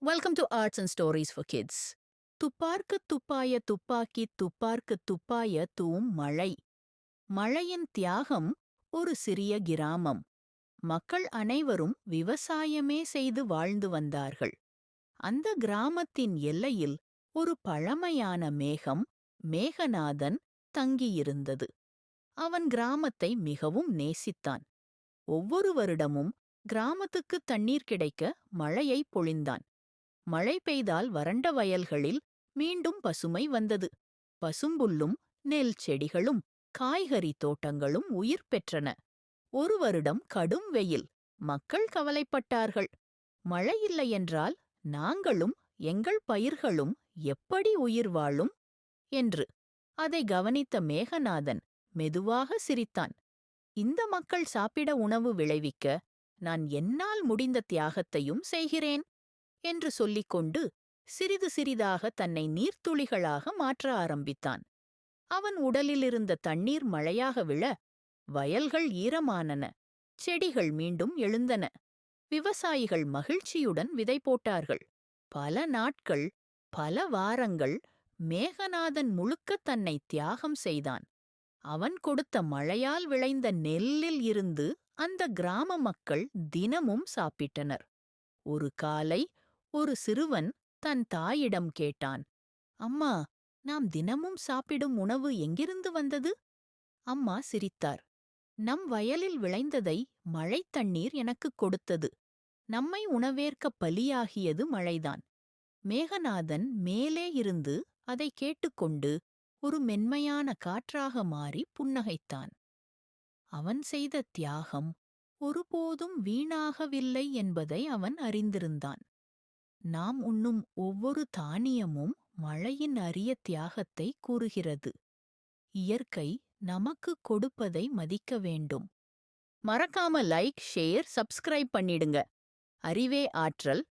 Welcome to arts and stories for kids. துப்பார்க்கு துப்பாய துப்பாக்கி துப்பார்க்கு துப்பாய தூம் மழை. மழையின் தியாகம். ஒரு சிறிய கிராமம். மக்கள் அனைவரும் விவசாயமே செய்து வாழ்ந்து வந்தார்கள். அந்த கிராமத்தின் எல்லையில் ஒரு பழமையான மேகம், மேகநாதன், தங்கியிருந்தது. அவன் கிராமத்தை மிகவும் நேசித்தான். ஒவ்வொரு வருடமும் கிராமத்துக்கு தண்ணீர் கிடைக்க மழையை பொழிந்தான். மழை பெய்தால் வறண்ட வயல்களில் மீண்டும் பசுமை வந்தது. பசும்புல்லும் நெல் செடிகளும் காய்கறி தோட்டங்களும் உயிர் பெற்றன. ஒரு வருடம் கடும் வெயில். மக்கள் கவலைப்பட்டார்கள். மழை இல்லையென்றால் நாங்களும் எங்கள் பயிர்களும் எப்படி உயிர் வாழும் என்று. அதை கவனித்த மேகநாதன் மெதுவாக சிரித்தான். இந்த மக்கள் சாப்பிட உணவு விளைவிக்க நான் என்னால் முடிந்த தியாகத்தையும் செய்கிறேன் என்று சொல்லிக்கொண்டு சிறிது சிறிதாக தன்னை நீர்த்துளிகளாக மாற்ற ஆரம்பித்தான். அவன் உடலிலிருந்த தண்ணீர் மழையாக விழ வயல்கள் ஈரமானன. செடிகள் மீண்டும் எழுந்தன. விவசாயிகள் மகிழ்ச்சியுடன் விதை போட்டார்கள். பல நாட்கள், பல வாரங்கள் மேகநாதன் முழுக்க தன்னை தியாகம் செய்தான். அவன் கொடுத்த மழையால் விளைந்த நெல்லில் இருந்து அந்த கிராம மக்கள் தினமும் சாப்பிட்டனர். ஒரு காலை ஒரு சிறுவன் தன் தாயிடம் கேட்டான், அம்மா, நாம் தினமும் சாப்பிடும் உணவு எங்கிருந்து வந்தது? அம்மா சிரித்தார். நம் வயலில் விளைந்ததை மழைத் தண்ணீர் எனக்குக் கொடுத்தது. நம்மை உணவேற்க பலியாகியது மழைதான். மேகநாதன் மேலே இருந்து அதை கேட்டுக்கொண்டு ஒரு மென்மையான காற்றாக மாறி புன்னகைத்தான். அவன் செய்த தியாகம் ஒருபோதும் வீணாகவில்லை என்பதை அவன் அறிந்திருந்தான். நாம் உண்ணும் ஒவ்வொரு தானியமும் மழையின் அரிய தியாகத்தை கூறுகிறது. இயற்கை நமக்கு கொடுப்பதை மதிக்க வேண்டும். மறக்காம லைக், ஷேர், சப்ஸ்கிரைப் பண்ணிடுங்க. அறிவே ஆற்றல்,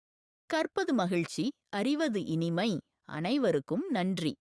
கற்பது மகிழ்ச்சி, அறிவது இனிமை. அனைவருக்கும் நன்றி.